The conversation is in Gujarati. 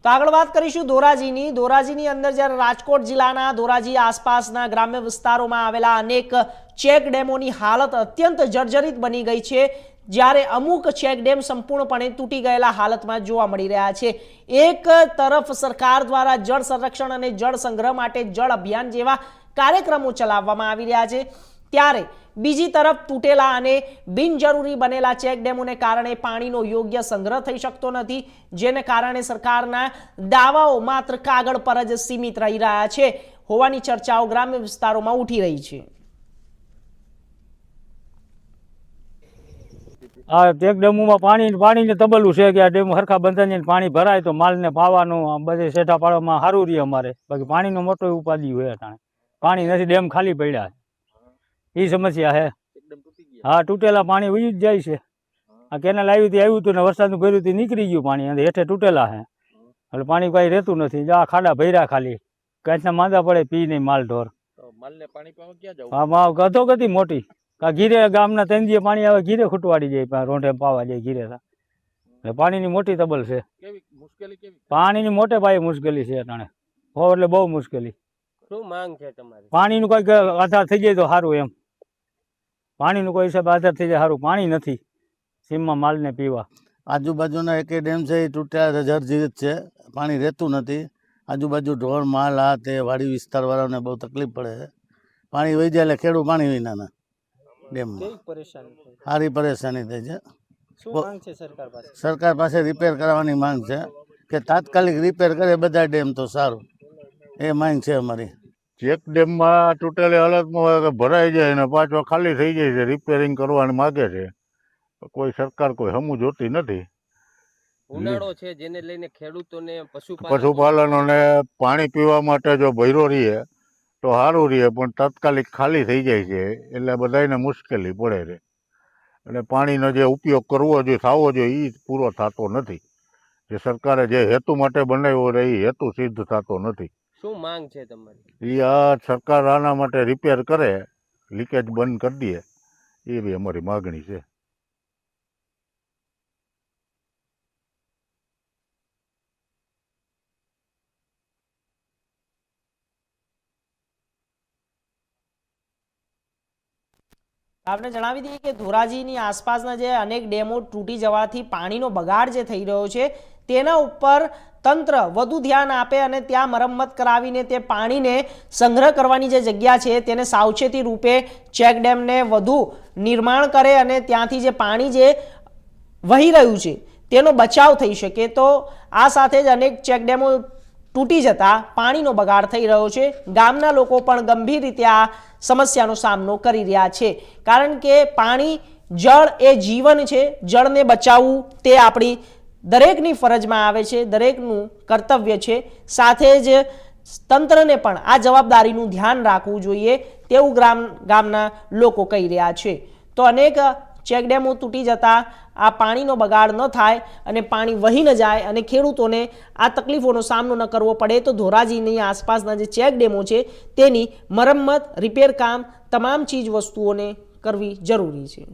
તો આગળ વાત કરીશું ધોરાજીની અંદર જ્યારે રાજકોટ જિલ્લાના ધોરાજી આસપાસના ગ્રામ્ય વિસ્તારોમાં આવેલા અનેક ચેક ડેમોની હાલત અત્યંત જર્જરિત બની ગઈ છે, જ્યારે અમુક ચેક ડેમ સંપૂર્ણપણે તૂટી ગયેલા હાલતમાં જોવા મળી રહ્યા છે। એક તરફ સરકાર દ્વારા જળ સંરક્ષણ અને જળ સંગ્રહ માટે જળ અભિયાન જેવા કાર્યક્રમો ચલાવવામાં આવી રહ્યા છે, ત્યારે બીજી તરફ તૂટેલા અને બિનજરૂરી બનેલા ચેક ડેમોને કારણે પાણીનો યોગ્ય સંગ્રહ થઈ શકતો નથી, જેને કારણે સરકારના દાવાઓ માત્ર કાગળ પર જ સીમિત રહી રહ્યા છે હોવાની ચર્ચાઓ ગ્રામ્ય વિસ્તારોમાં ઉઠી રહી છે। આ ચેક ડેમોમાં પાણીને તબલું છે કે આ ડેમ સરખા બંધાઈને પાણી ભરાય તો માલને પાવાનું બધે સેઠા પાડવામાં સારું રહે અમારે, બાકી પાણીનો મોટો ઉપાધિ હોય અટાણે પાણી નથી, ડેમ ખાલી પડ્યા એ સમસ્યા છે। હા, તૂટેલા પાણી વહી જ જાય છે। આ કેનાલ આવ્યું હતું ને વરસાદનું ભર્યું હતું નીકળી ગયું પાણી, અને હેઠે તૂટેલા છે એટલે પાણી કઈ રહેતું નથી, આ ખાડા ભર્યા ખાલી કાંઈના માંદા પડે પી નહીં માલ ઢોર। હા, અધોગતિ મોટી ગીરે ગામના તેંદીએ પાણી આવે, ગીરે ખૂટવાડી જાય, રોંઢે પાવા જાય ગીરે, એટલે પાણીની મોટી તબલ છે। પાણીની મોટે પાયે મુશ્કેલી છે અટાણે, હો એટલે બહુ મુશ્કેલી। શું માંગ છે તમારી? પાણીનું કોઈક આધાર થઈ જાય તો સારું, એમ પાણીનું કોઈ હિસાબ આધાર થઈ જાય સારું, પાણી નથી સીમમાં માલને પીવા। આજુબાજુના એક ડેમ છે એ તૂટ્યા જર્જરિત છે, પાણી રહેતું નથી, આજુબાજુ ઢોર માલ આ તે વાડી વિસ્તારવાળાને બહુ તકલીફ પડે છે, પાણી વહી જાય એટલે ખેડૂત પાણી વિનાના ડેમમાં સારી પરેશાની થઈ છે। શું માંગ છે સરકાર પાસે? સરકાર પાસે રિપેર કરાવવાની માંગ છે કે તાત્કાલિક રિપેર કરે બધા ડેમ તો સારું, એ માંગ છે અમારી। ચેક ડેમમાં તૂટેલી હાલતમાં ભરાઈ જાય ને પાછો ખાલી થઈ જાય છે, રિપેરિંગ કરવાની માગે છે, કોઈ સરકાર કોઈ હમું જોતી નથી। ઉનાળો છે જેને લઈને ખેડૂતોને પશુપાલનોને પાણી પીવા માટે જો ભર્યો રહીએ તો સારું રહે, પણ તાત્કાલિક ખાલી થઈ જાય છે એટલે બધાને મુશ્કેલી પડે છે, અને પાણીનો જે ઉપયોગ કરવો જોઈએ થવો જોઈએ એ પૂરો થતો નથી, જે સરકારે જે હેતુ માટે બનાવ્યો રહે એ હેતુ સિદ્ધ થતો નથી। શું માંગ છે તમારી? એ આ સરકાર આના માટે રિપેર કરે, લીકેજ બંધ કરી દે, એ બી અમારી માગણી છે। आपने जणावी दीए कि धोराजीनी आसपासना जे अनेक डेमो तूटी जवाथी पाणीनो बगाड़ जे थई रह्यो छे तेना उपर तंत्र वधु ध्यान आपे अने त्यां मरम्मत करावीने ते पाणीने संग्रह करवानी जे जग्या छे तेने सावचेती रूपे चेक डेमने वधु निर्माण करे अने त्यांथी जे पाणी जे वही रह्युं छे तेनो बचाव थई शके। तो आ साथे ज अनेक चेक डेमो तूटी जता पाणीनो बगाड़ थई रह्यो छे। गामना लोको पण गंभीर रीते आ समस्यानो सामनो करी रह्या छे, कारण के पाणी जल ए जीवन छे, जलने बचाववुं ते आपणी दरेकनी फरजमां आवे छे, दरेकनुं कर्तव्य छे। साथे ज तंत्रने पण आ जवाबदारीनुं ध्यान राखवुं जोईए तेवुं गामना लोको कही रह्या छे। तो अनेक चेकडेमो तूटी जता आ पाणीनो बगाड़ न थाय अने पाणी वही न जाय अने खेडूतोने आ तकलीफोनो सामनो न करवो पड़े, तो धोराजीनी आसपासना जे चेकडेमो छे तेनी मरम्मत रिपेर काम तमाम चीज वस्तुओने करवी जरूरी छे।